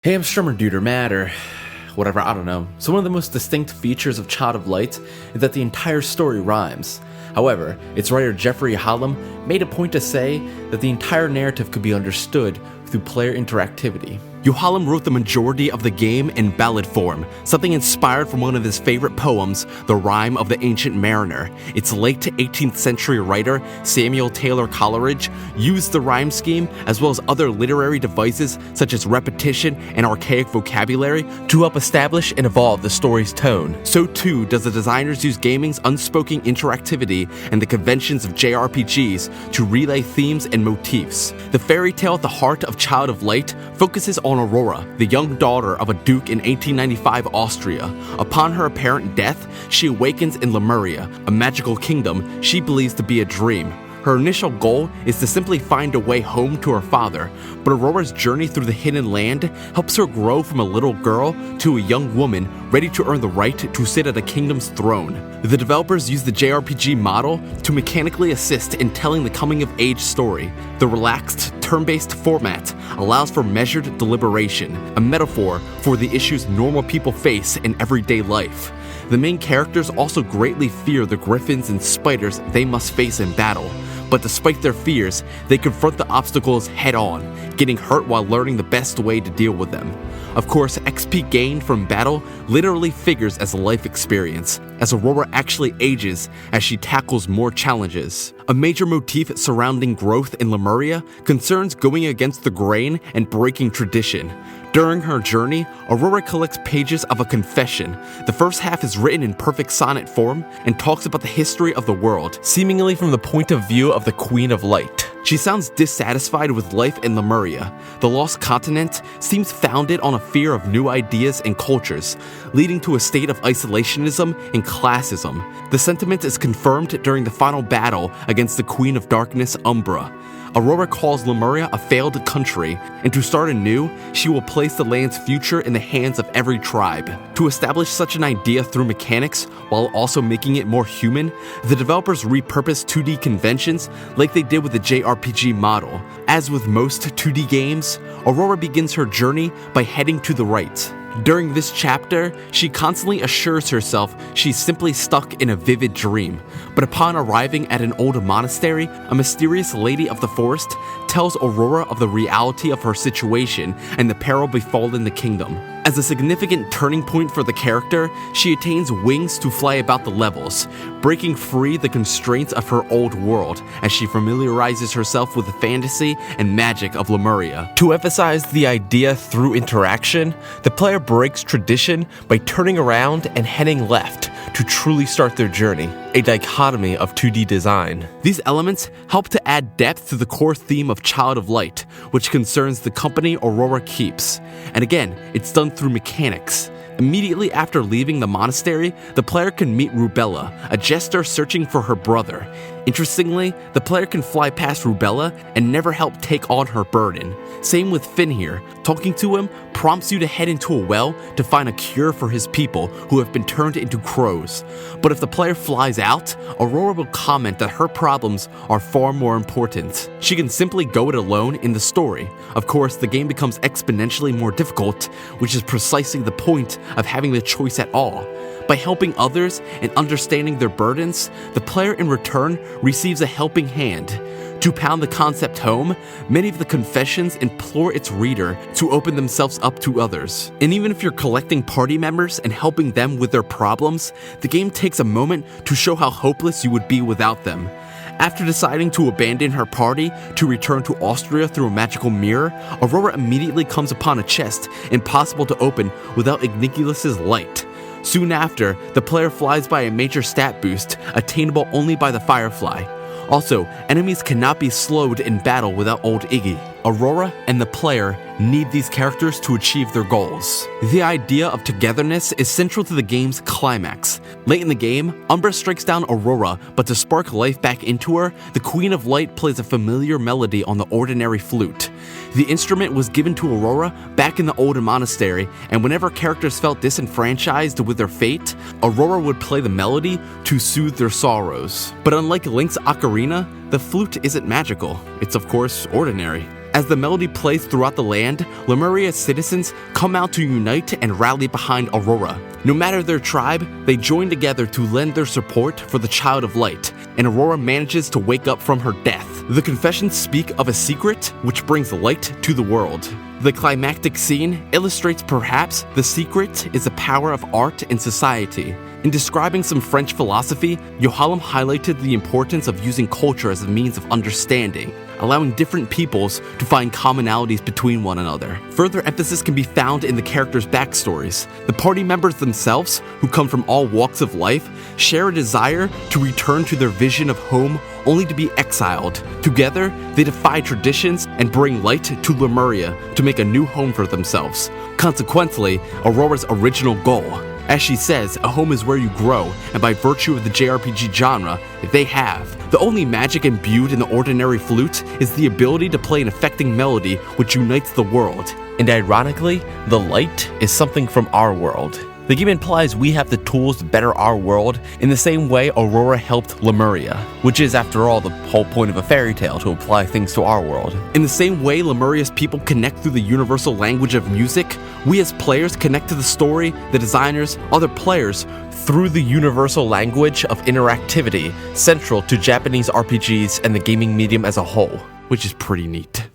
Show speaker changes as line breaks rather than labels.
Hey, I'm strummerdood or mad or whatever, I don't know. So one of the most distinct features of Child of Light is that the entire story rhymes. However, its writer Jeffrey Hallam made a point to say that the entire narrative could be understood through player interactivity. Hallam wrote the majority of the game in ballad form, something inspired from one of his favorite poems, The Rime of the Ancient Mariner. Its late 18th century writer, Samuel Taylor Coleridge, used the rhyme scheme as well as other literary devices such as repetition and archaic vocabulary to help establish and evolve the story's tone. So too does the designers use gaming's unspoken interactivity and the conventions of JRPGs to relay themes and motifs. The fairy tale at the heart of Child of Light focuses on Aurora, the young daughter of a duke in 1895 Austria. Upon her apparent death, she awakens in Lemuria, a magical kingdom she believes to be a dream. Her initial goal is to simply find a way home to her father, but Aurora's journey through the hidden land helps her grow from a little girl to a young woman ready to earn the right to sit at a kingdom's throne. The developers use the JRPG model to mechanically assist in telling the coming-of-age story. The relaxed, turn-based format allows for measured deliberation, a metaphor for the issues normal people face in everyday life. The main characters also greatly fear the griffins and spiders they must face in battle, but despite their fears, they confront the obstacles head-on, getting hurt while learning the best way to deal with them. Of course, XP gained from battle literally figures as a life experience, as Aurora actually ages as she tackles more challenges. A major motif surrounding growth in Lemuria concerns going against the grain and breaking tradition. During her journey, Aurora collects pages of a confession. The first half is written in perfect sonnet form and talks about the history of the world, seemingly from the point of view of the Queen of Light. She sounds dissatisfied with life in Lemuria. The lost continent seems founded on a fear of new ideas and cultures, leading to a state of isolationism and classism. The sentiment is confirmed during the final battle against the Queen of Darkness, Umbra. Aurora calls Lemuria a failed country, and to start anew, she will place the land's future in the hands of every tribe. To establish such an idea through mechanics, while also making it more human, the developers repurposed 2D conventions like they did with the JRPG model. As with most 2D games, Aurora begins her journey by heading to the right. During this chapter, she constantly assures herself she's simply stuck in a vivid dream, but upon arriving at an old monastery, a mysterious lady of the forest tells Aurora of the reality of her situation and the peril befallen the kingdom. As a significant turning point for the character, she attains wings to fly about the levels, breaking free the constraints of her old world as she familiarizes herself with the fantasy and magic of Lemuria. To emphasize the idea through interaction, the player breaks tradition by turning around and heading left to truly start their journey, a dichotomy of 2D design. These elements help to add depth to the core theme of Child of Light, which concerns the company Aurora keeps. And again, it's done through mechanics. Immediately after leaving the monastery, the player can meet Rubella, a jester searching for her brother. Interestingly, the player can fly past Rubella and never help take on her burden. Same with Finn here. Talking to him prompts you to head into a well to find a cure for his people who have been turned into crows. But if the player flies out, Aurora will comment that her problems are far more important. She can simply go it alone in the story. Of course, the game becomes exponentially more difficult, which is precisely the point of having the choice at all. By helping others and understanding their burdens, the player in return receives a helping hand. To pound the concept home, many of the confessions implore its reader to open themselves up to others. And even if you're collecting party members and helping them with their problems, the game takes a moment to show how hopeless you would be without them. After deciding to abandon her party to return to Austria through a magical mirror, Aurora immediately comes upon a chest impossible to open without Igniculus's light. Soon after, the player flies by a major stat boost, attainable only by the Firefly. Also, enemies cannot be slowed in battle without old Iggy. Aurora and the player need these characters to achieve their goals. The idea of togetherness is central to the game's climax. Late in the game, Umbra strikes down Aurora, but to spark life back into her, the Queen of Light plays a familiar melody on the ordinary flute. The instrument was given to Aurora back in the old monastery, and whenever characters felt disenfranchised with their fate, Aurora would play the melody to soothe their sorrows. But unlike Link's ocarina, the flute isn't magical. It's of course ordinary. As the melody plays throughout the land, Lemuria's citizens come out to unite and rally behind Aurora. No matter their tribe, they join together to lend their support for the Child of Light, and Aurora manages to wake up from her death. The confessions speak of a secret which brings light to the world. The climactic scene illustrates perhaps the secret is the power of art in society. In describing some French philosophy, Yohalem highlighted the importance of using culture as a means of understanding, allowing different peoples to find commonalities between one another. Further emphasis can be found in the characters' backstories. The party members themselves, who come from all walks of life, share a desire to return to their vision of home only to be exiled. Together, they defy traditions and bring light to Lemuria to make a new home for themselves. Consequently, Aurora's original goal. As she says, a home is where you grow, and by virtue of the JRPG genre, they have. The only magic imbued in the ordinary flute is the ability to play an affecting melody which unites the world. And ironically, the light is something from our world. The game implies we have the tools to better our world in the same way Aurora helped Lemuria, which is, after all, the whole point of a fairy tale, to apply things to our world. In the same way Lemuria's people connect through the universal language of music, we as players connect to the story, the designers, other players, through the universal language of interactivity, central to Japanese RPGs and the gaming medium as a whole, which is pretty neat.